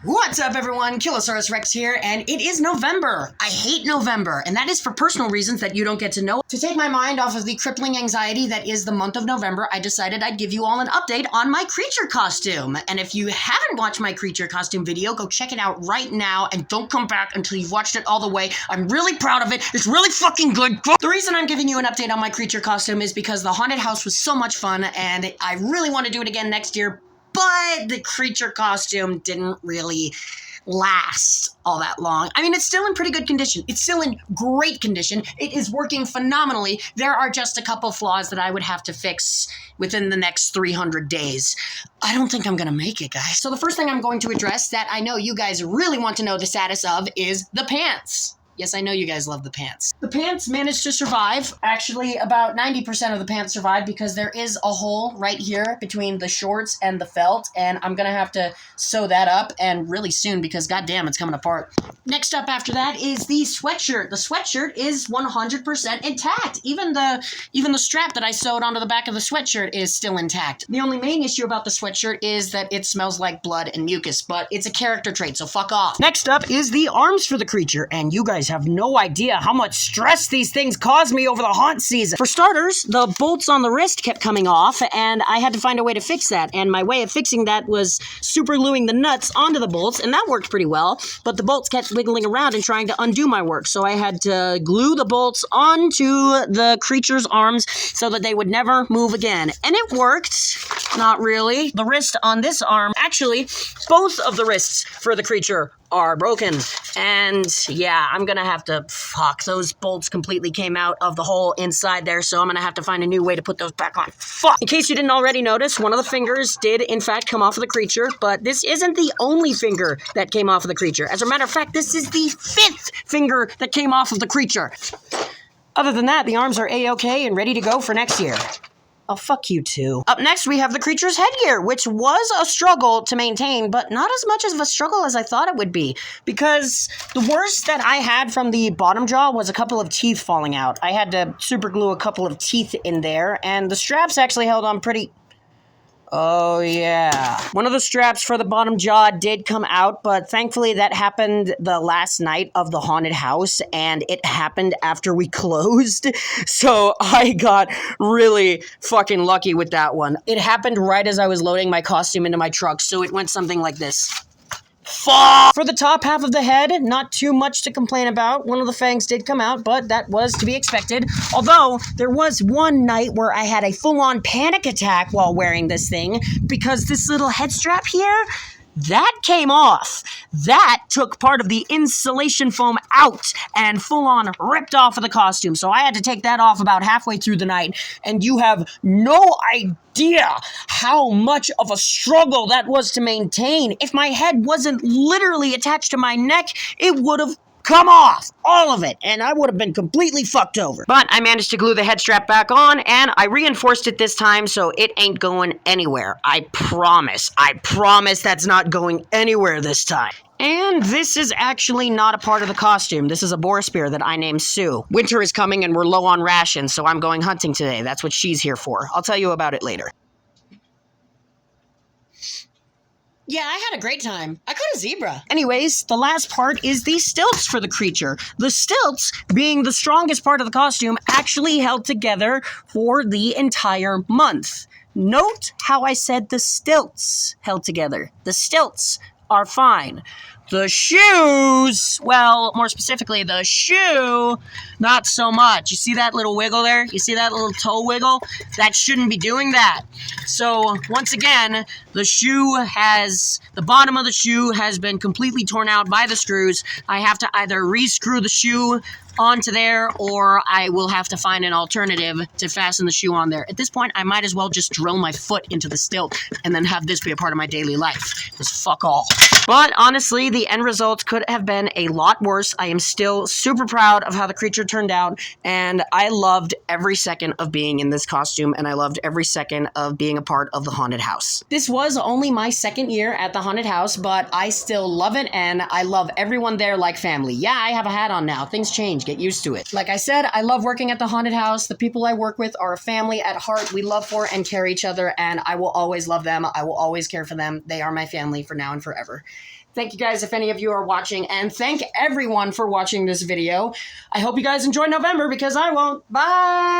What's up, everyone? Kilosaurus Rex here, and it is November. I hate November, and that is for personal reasons that you don't get to know. To take my mind off of the crippling anxiety that is the month of November, I decided I'd give you all an update on my creature costume. And if you haven't watched my creature costume video, go check it out right now, and don't come back until you've watched it all the way. I'm really proud of it. It's really fucking good. The reason I'm giving you an update on my creature costume is because the haunted house was so much fun, and I really want to do it again next year. But the creature costume didn't really last all that long. I mean, it's still in pretty good condition. It's still in great condition. It is working phenomenally. There are just a couple flaws that I would have to fix within the next 300 days. I don't think I'm gonna make it, guys. So the first thing I'm going to address that I know you guys really want to know the status of is the pants. Yes, I know you guys love the pants. The pants managed to survive. Actually, about 90% of the pants survived because there is a hole right here between the shorts and the felt, and I'm gonna have to sew that up, and really soon because goddamn, it's coming apart. Next up after that is the sweatshirt. The sweatshirt is 100% intact. Even the strap that I sewed onto the back of the sweatshirt is still intact. The only main issue about the sweatshirt is that it smells like blood and mucus, but it's a character trait, so fuck off. Next up is the arms for the creature, and you guys have no idea how much stress these things caused me over the haunt season. For starters, the bolts on the wrist kept coming off, and I had to find a way to fix that, and my way of fixing that was super gluing the nuts onto the bolts, and that worked pretty well, but the bolts kept wiggling around and trying to undo my work, so I had to glue the bolts onto the creature's arms so that they would never move again, and it worked. Not really. The wrist on this arm, actually, both of the wrists for the creature are broken, and yeah, I'm gonna have to, those bolts completely came out of the hole inside there, so I'm gonna have to find a new way to put those back on. In case you didn't already notice, one of the fingers did in fact come off of the creature, but this isn't the only finger that came off of the creature. As a matter of fact, this is the 5th finger that came off of the creature. Other than that, the arms are A-okay and ready to go for next year. Oh, fuck you too. Up next, we have the creature's headgear, which was a struggle to maintain, but not as much of a struggle as I thought it would be, because the worst that I had from the bottom jaw was a couple of teeth falling out. I had to super glue a couple of teeth in there, and the straps actually held on pretty... Oh, yeah. One of the straps for the bottom jaw did come out, but thankfully that happened the last night of the haunted house, and it happened after we closed, so I got really fucking lucky with that one. It happened right as I was loading my costume into my truck, so it went something like this. Fuck! For the top half of the head, not too much to complain about. One of the fangs did come out, but that was to be expected. Although, there was one night where I had a full-on panic attack while wearing this thing, because this little head strap here, that came off. That took part of the insulation foam out and full-on ripped off of the costume. So I had to take that off about halfway through the night, and you have no idea how much of a struggle that was to maintain. If my head wasn't literally attached to my neck, it would have come off, all of it, and I would have been completely fucked over. But I managed to glue the head strap back on, and I reinforced it this time, so it ain't going anywhere. I promise that's not going anywhere this time. And this is actually not a part of the costume. This is a boar spear that I named Sue. Winter is coming and we're low on rations, so I'm going hunting today. That's what she's here for. I'll tell you about it later. Yeah, I had a great time. I caught a zebra. Anyways, the last part is the stilts for the creature. The stilts, being the strongest part of the costume, actually held together for the entire month. Note how I said the stilts held together. The stilts are fine. The shoes, well, more specifically, the shoe, not so much. You see that little wiggle there? You see that little toe wiggle? That shouldn't be doing that. So, once again, the bottom of the shoe has been completely torn out by the screws. I have to either re-screw the shoe onto there, or I will have to find an alternative to fasten the shoe on there. At this point, I might as well just drill my foot into the stilt and then have this be a part of my daily life, because fuck all. But honestly, the end result could have been a lot worse. I am still super proud of how the creature turned out, and I loved every second of being in this costume, and I loved every second of being a part of the haunted house. This was only my second year at the haunted house, but I still love it, and I love everyone there like family. Yeah, I have a hat on now. Things change. Get used to it. Like I said, I love working at the haunted house. The people I work with are a family at heart. We love for and care each other, and I will always love them. I will always care for them. They are my family for now and forever. Thank you guys if any of you are watching, and thank everyone for watching this video. I hope you guys enjoy November because I won't. Bye!